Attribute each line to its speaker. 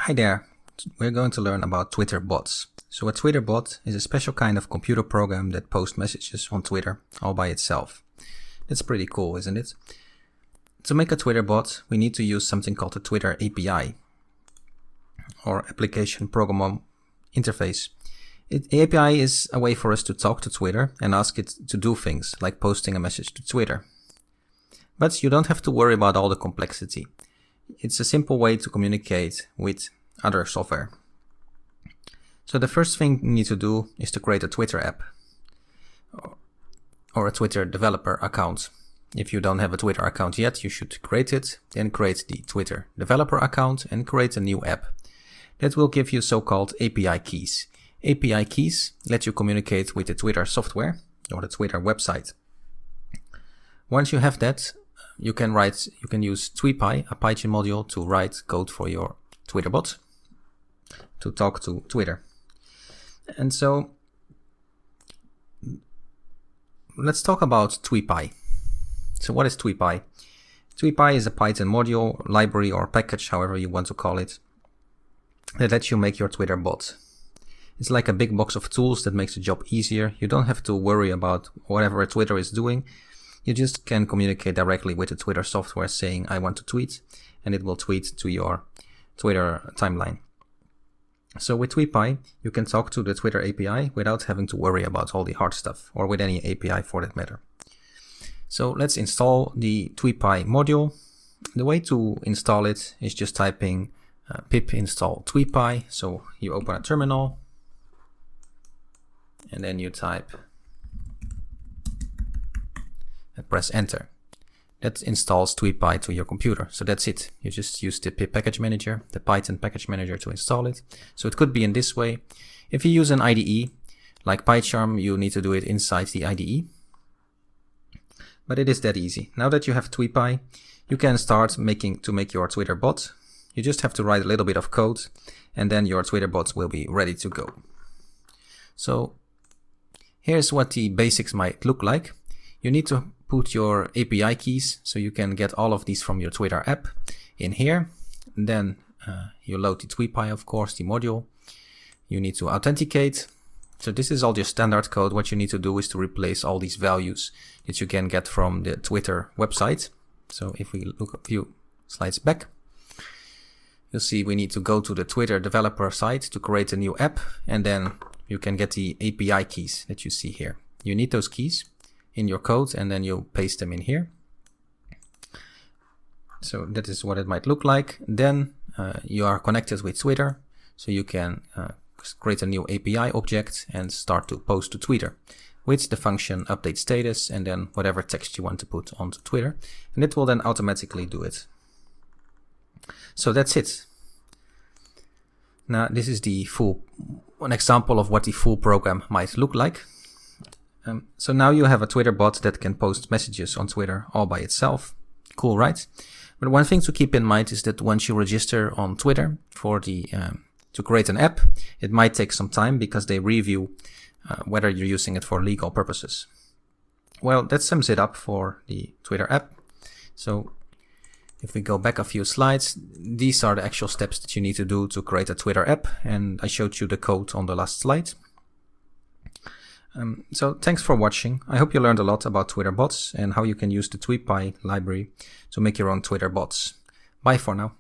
Speaker 1: Hi there, we're going to learn about Twitter bots. So a Twitter bot is a special kind of computer program that posts messages on Twitter all by itself. That's pretty cool, isn't it? To make a Twitter bot, we need to use something called the Twitter API, or Application Programmable Interface. The API is a way for us to talk to Twitter and ask it to do things like posting a message to Twitter. But you don't have to worry about all the complexity. It's a simple way to communicate with other software. So the first thing you need to do is to create a Twitter app or a Twitter developer account. If you don't have a Twitter account yet, you should create it, then create the Twitter developer account and create a new app. That will give you so-called API keys. API keys let you communicate with the Twitter software or the Twitter website. Once you have that, you can use TweetPy, a Python module, to write code for your Twitter bot to talk to Twitter. And so let's talk about TweetPy. So what is TweetPy? TweetPy is a Python module, library, or package, however you want to call it, that lets you make your Twitter bot. It's like a big box of tools that makes the job easier. You don't have to worry about whatever Twitter is doing. You just can communicate directly with the Twitter software saying, I want to tweet, and it will tweet to your Twitter timeline. So with TweetPy, you can talk to the Twitter API without having to worry about all the hard stuff, or with any API for that matter. So let's install the TweetPy module. The way to install it is just typing pip install TweetPy. So you open a terminal, and then you type and press enter. That installs TweetPy to your computer. So that's it. You just use the pip package manager, the Python package manager, to install it. So it could be in this way. If you use an IDE like PyCharm, you need to do it inside the IDE. But it is that easy. Now that you have TweetPy, you can start make your Twitter bot. You just have to write a little bit of code, and then your Twitter bots will be ready to go. So here's what the basics might look like. You need to put your API keys, so you can get all of these from your Twitter app, in here. And then you load the TweetPy, of course, the module. You need to authenticate. So this is all your standard code. What you need to do is to replace all these values that you can get from the Twitter website. So if we look a few slides back, you'll see we need to go to the Twitter developer site to create a new app, and then you can get the API keys that you see here. You need those keys in your code, and then you paste them in here. So that is what it might look like. Then you are connected with Twitter, so you can create a new API object and start to post to Twitter with the function update status, and then whatever text you want to put onto Twitter, and it will then automatically do it. So that's it. Now this is an example of what the full program might look like. So now you have a Twitter bot that can post messages on Twitter all by itself. Cool, right? But one thing to keep in mind is that once you register on Twitter for to create an app, it might take some time because they review whether you're using it for legal purposes. Well, that sums it up for the Twitter app. So if we go back a few slides, these are the actual steps that you need to do to create a Twitter app, and I showed you the code on the last slide. So thanks for watching. I hope you learned a lot about Twitter bots and how you can use the TweetPy library to make your own Twitter bots. Bye for now.